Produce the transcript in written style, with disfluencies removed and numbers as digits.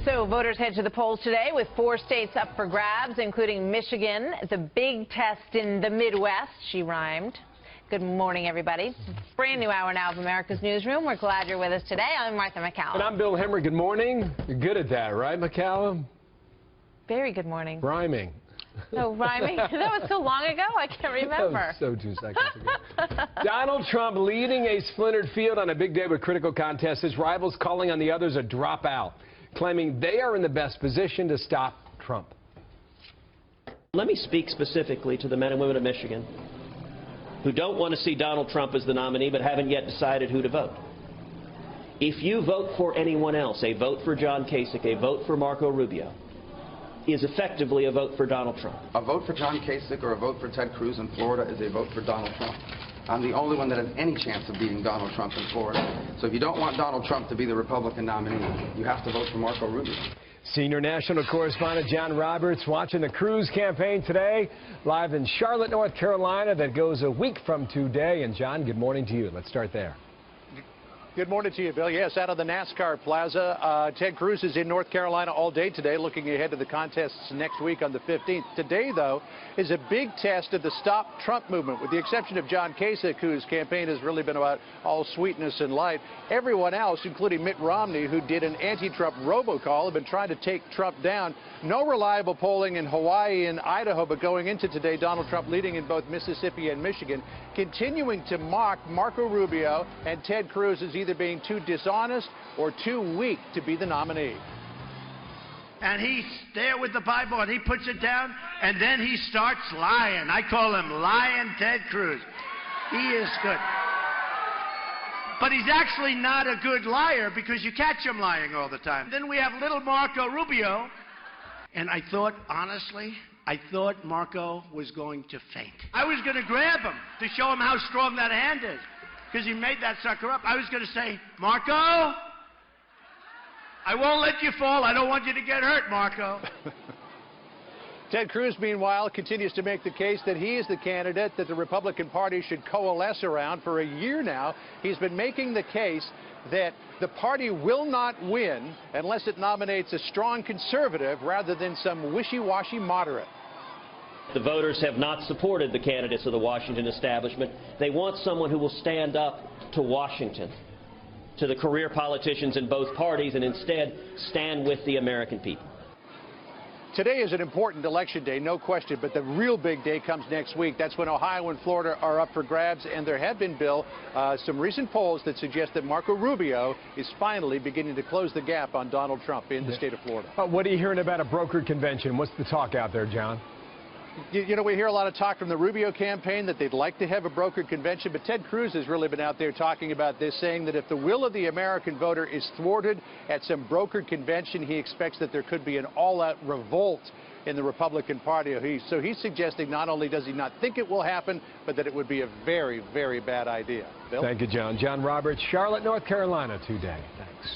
So voters head to the polls today with 4 states up for grabs, including Michigan, the big test in the Midwest. She rhymed. Good morning, everybody. It's a brand new hour now of America's Newsroom. We're glad you're with us today. I'm Martha McCallum. And I'm Bill Hemmer. Good morning. You're good at that, right, McCallum? Very good morning. Rhyming. No, rhyming? That was so long ago, I can't remember. That was so 2 seconds ago. Donald Trump leading a splintered field on a big day with critical contests. His rivals calling on the others to drop out, claiming they are in the best position to stop Trump. Let me speak specifically to the men and women of Michigan who don't want to see Donald Trump as the nominee but haven't yet decided who to vote. If you vote for anyone else, a vote for John Kasich, a vote for Marco Rubio, is effectively a vote for Donald Trump. A vote for John Kasich or a vote for Ted Cruz in Florida is a vote for Donald Trump. I'm the only one that has any chance of beating Donald Trump in Florida. So if you don't want Donald Trump to be the Republican nominee, you have to vote for Marco Rubio. Senior national correspondent John Roberts watching the Cruz campaign today, live in Charlotte, North Carolina. That goes a week from today. And John, good morning to you. Let's start there. Good morning to you, Bill. Yes, out of the NASCAR Plaza. Ted Cruz is in North Carolina all day today, looking ahead to the contests next week on the 15th. Today, though, is a big test of the Stop Trump movement, with the exception of John Kasich, whose campaign has really been about all sweetness and light. Everyone else, including Mitt Romney, who did an anti-Trump robocall, have been trying to take Trump down. No reliable polling in Hawaii and Idaho, but going into today, Donald Trump leading in both Mississippi and Michigan, continuing to mock Marco Rubio and Ted Cruz as either being too dishonest or too weak to be the nominee. And he's there with the Bible and he puts it down and then he starts lying. I call him Lying Ted Cruz. He is good. But he's actually not a good liar because you catch him lying all the time. Then we have little Marco Rubio. And I thought, honestly, Marco was going to faint. I was going to grab him to show him how strong that hand is, because he made that sucker up. I was going to say, Marco, I won't let you fall. I don't want you to get hurt, Marco. Ted Cruz, meanwhile, continues to make the case that he is the candidate that the Republican Party should coalesce around. For a year now, he's been making the case that the party will not win unless it nominates a strong conservative rather than some wishy-washy moderate. The voters have not supported the candidates of the Washington establishment. They want someone who will stand up to Washington, to the career politicians in both parties, and instead stand with the American people. Today is an important election day, no question, but the real big day comes next week. That's when Ohio and Florida are up for grabs, and there have been, Bill, some recent polls that suggest that Marco Rubio is finally beginning to close the gap on Donald Trump in the state of Florida. What are you hearing about a brokered convention? What's the talk out there, John? You know, we hear a lot of talk from the Rubio campaign that they'd like to have a brokered convention, but Ted Cruz has really been out there talking about this, saying that if the will of the American voter is thwarted at some brokered convention, he expects that there could be an all-out revolt in the Republican Party. So he's suggesting not only does he not think it will happen, but that it would be a very, very bad idea. Bill? Thank you, John. John Roberts, Charlotte, North Carolina today. Thanks.